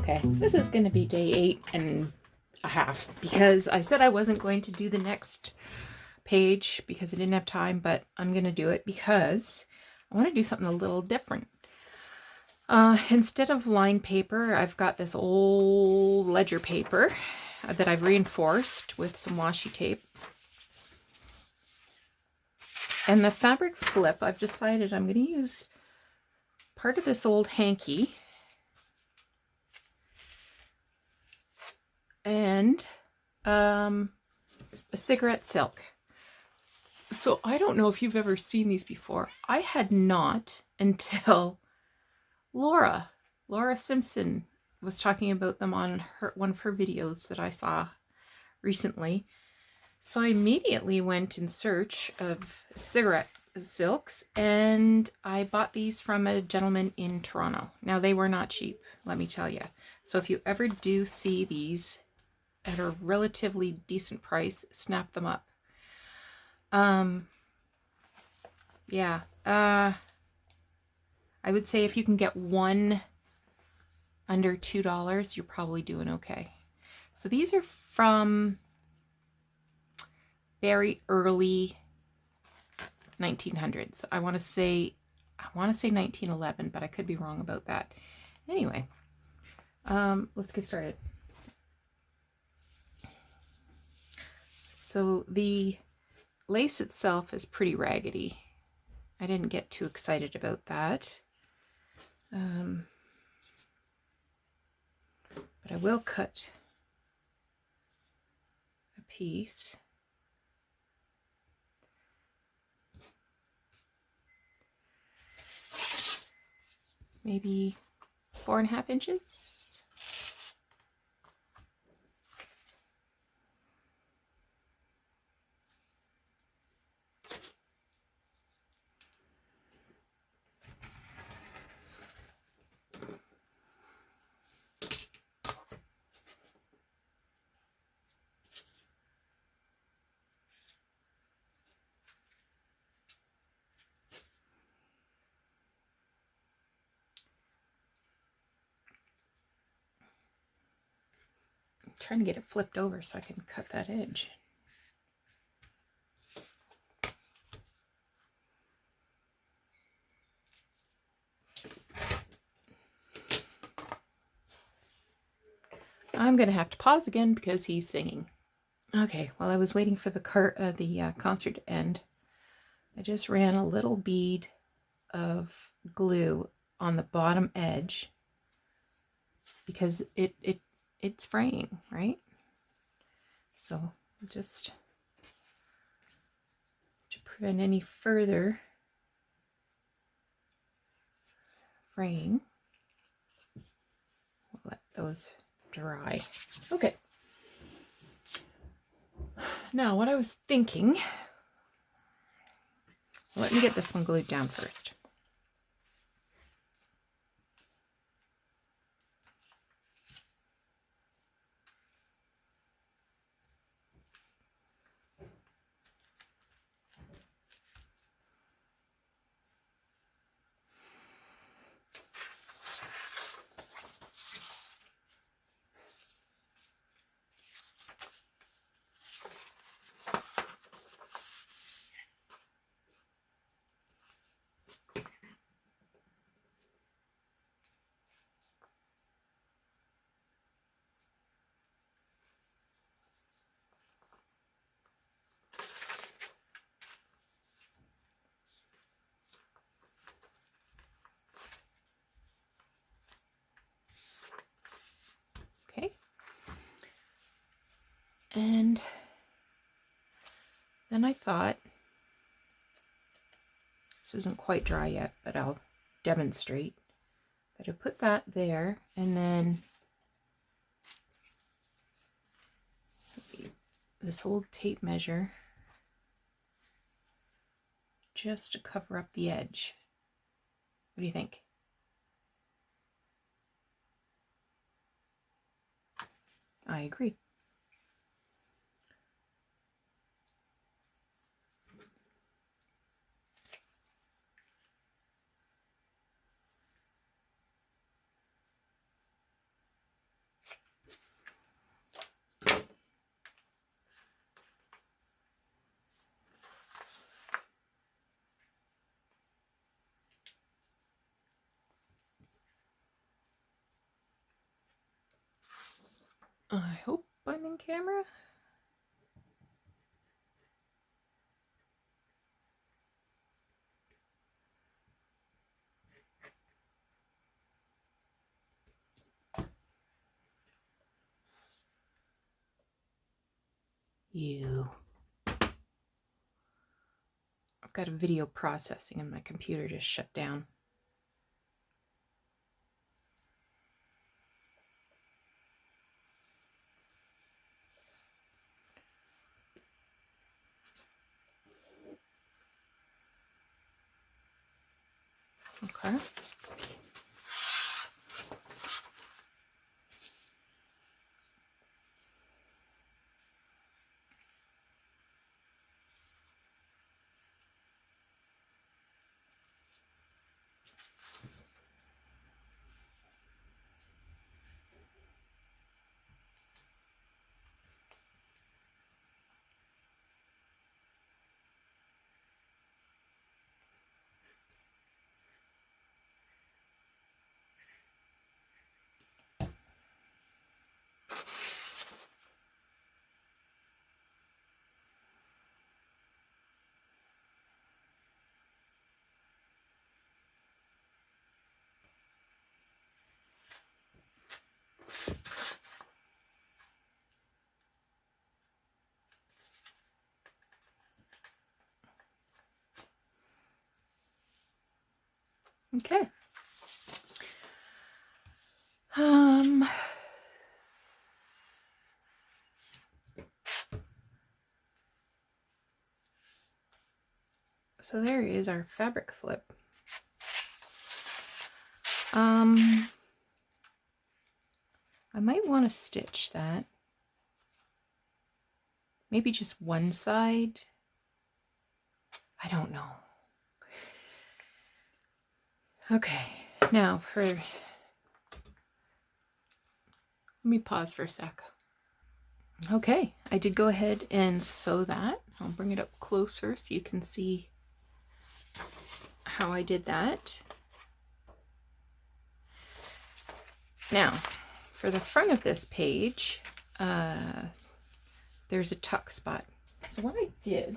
Okay, this is going to be day 8.5 because I said I wasn't going to do the next page because I didn't have time, but I'm going to do it because I want to do something a little different. Instead of lined paper, I've got this old ledger paper that I've reinforced with some washi tape. And the fabric flip, I've decided I'm going to use part of this old hanky and a cigarette silk. So I don't know if you've ever seen these before. I had not until Laura Simpson was talking about them on one of her videos that I saw recently. So I immediately went in search of cigarette silks, and I bought these from a gentleman in Toronto. Now, they were not cheap, let me tell you. So if you ever do see these at a relatively decent price, snap them up. Yeah, I would say if you can get one under $2, you're probably doing okay. So these are from very early 1900s. I want to say 1911, but I could be wrong about that. Anyway, let's get started. So the lace itself is pretty raggedy. I didn't get too excited about that. But I will cut a piece. Maybe 4.5 inches. Trying to get it flipped over so I can cut that edge. I'm going to have to pause again because he's singing. Okay, while I was waiting for the concert to end, I just ran a little bead of glue on the bottom edge because it's fraying, right? So just to prevent any further fraying, we'll let those dry. Okay. Now, what I was thinking, let me get this one glued down first. Okay. And then I thought, this isn't quite dry yet, but I'll demonstrate that I put that there, and then this old tape measure just to cover up the edge. What do you think? I agree. I hope I'm in camera. I've got a video processing and my computer just shut down. Okay. Okay. So there is our fabric flip. I might want to stitch that. Maybe just one side. I don't know. Okay, now let me pause for a sec. Okay, I did go ahead and sew that. I'll bring it up closer so you can see how I did that. Now, for the front of this page, there's a tuck spot. So what I did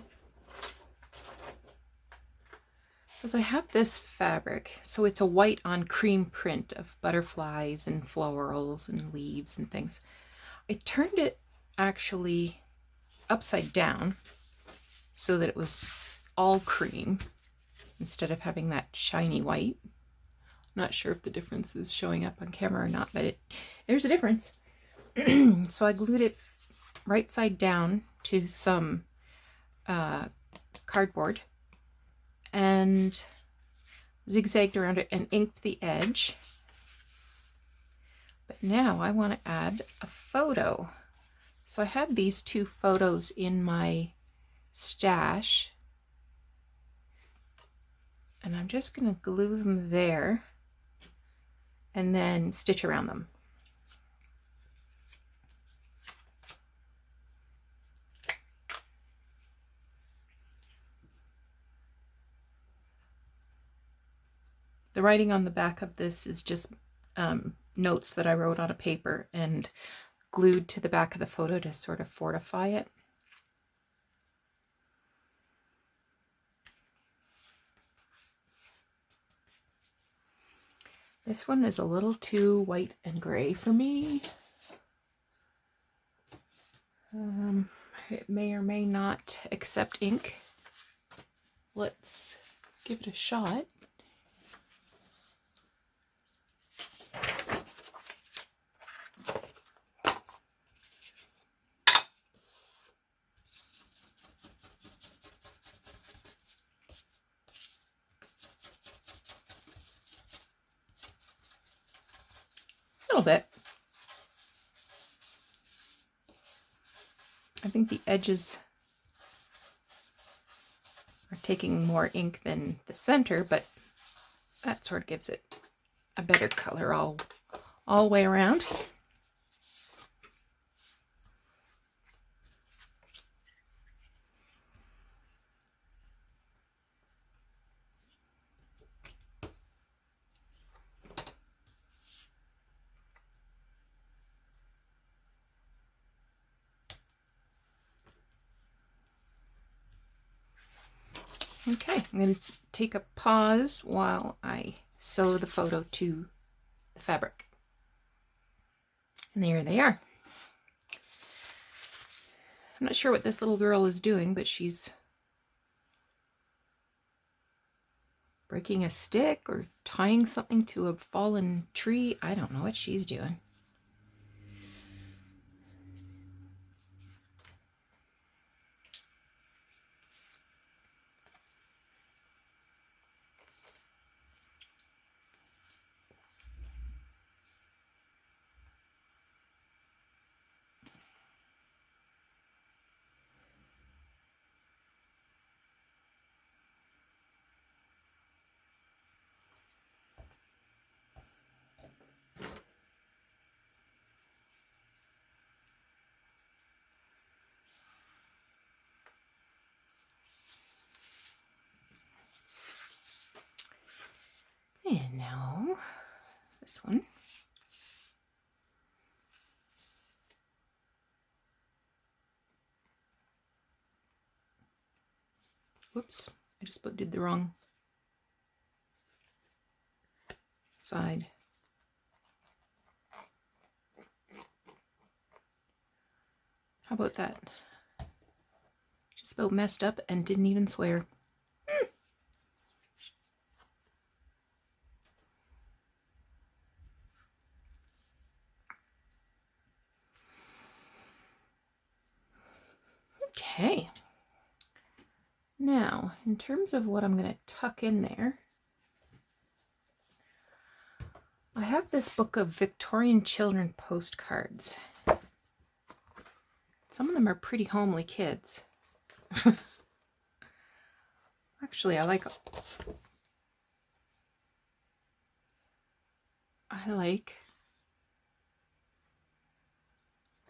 was I have this fabric, so it's a white on cream print of butterflies and florals and leaves and things. I turned it actually upside down so that it was all cream instead of having that shiny white. Not sure if the difference is showing up on camera or not, but there's a difference. So I glued it right side down to some cardboard and zigzagged around it and inked the edge. But now I want to add a photo. So I had these two photos in my stash, and I'm just going to glue them there and then stitch around them. The writing on the back of this is just notes that I wrote on a paper and glued to the back of the photo to sort of fortify it. This one is a little too white and gray for me. It may or may not accept ink. Let's give it a shot. A little bit. I think the edges are taking more ink than the center, but that sort of gives it a better color all the way around. Okay, I'm going to take a pause while I sew the photo to the fabric. And there they are. I'm not sure what this little girl is doing, but she's breaking a stick or tying something to a fallen tree. I don't know what she's doing. And now this one. Whoops, I just did the wrong side. How about that? Just about messed up and didn't even swear. Okay. Now, in terms of what I'm going to tuck in there, I have this book of Victorian children postcards. Some of them are pretty homely kids. Actually, I like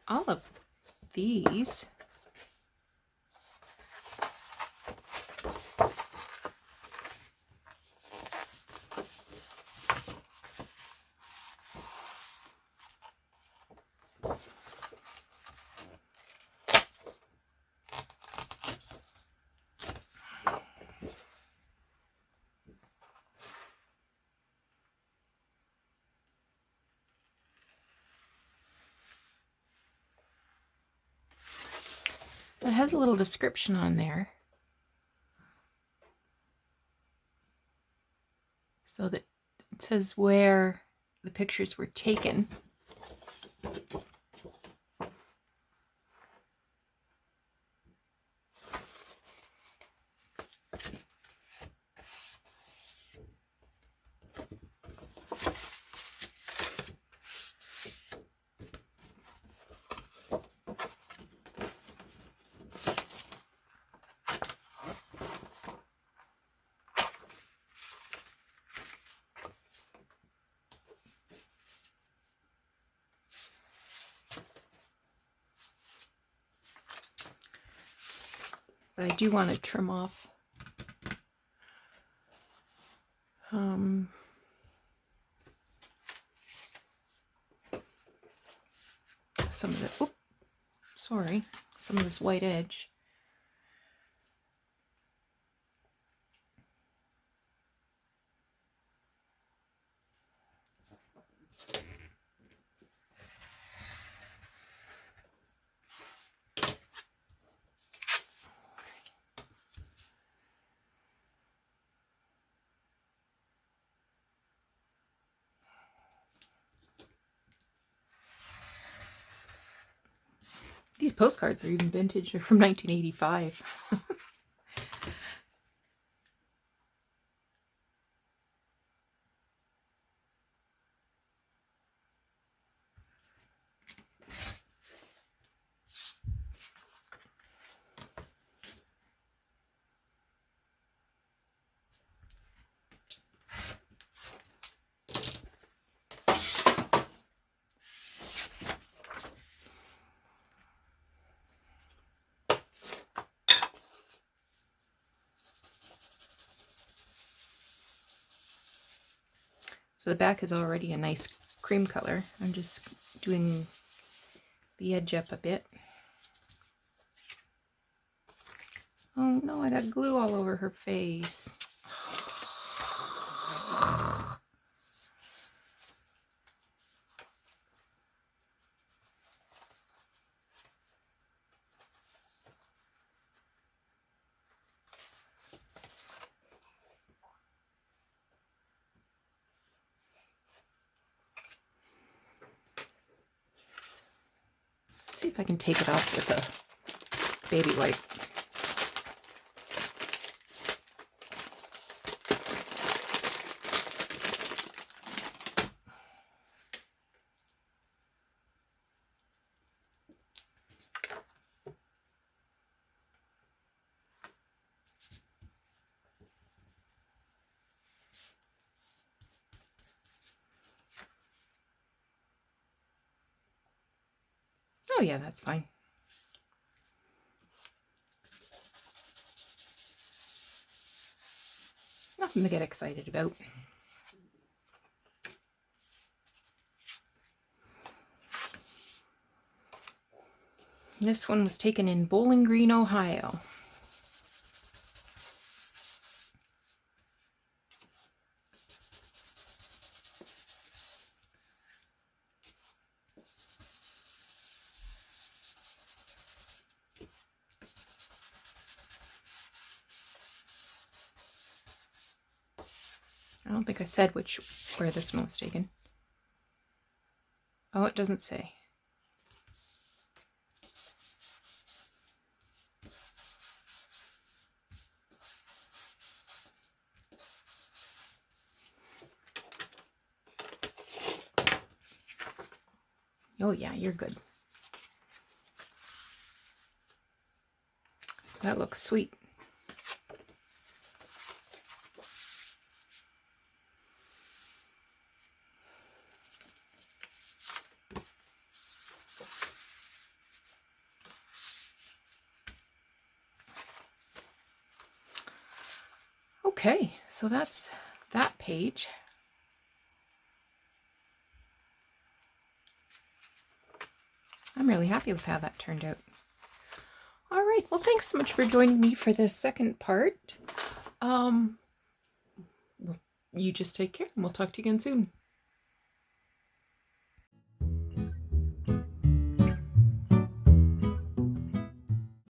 all of these. It has a little description on there so that it says where the pictures were taken. But I do want to trim off some of the, some of this white edge. These postcards are even vintage. They're from 1985. So the back is already a nice cream color. I'm just doing the edge up a bit. Oh no, I got glue all over her face. See if I can take it off with a baby wipe. Oh yeah, that's fine. Nothing to get excited about. This one was taken in Bowling Green, Ohio. I don't think I said where this one was taken. Oh, it doesn't say. Oh yeah, you're good. That looks sweet. Okay, so that's that page. I'm really happy with how that turned out. All right, well, thanks so much for joining me for this second part. You just take care, and we'll talk to you again soon.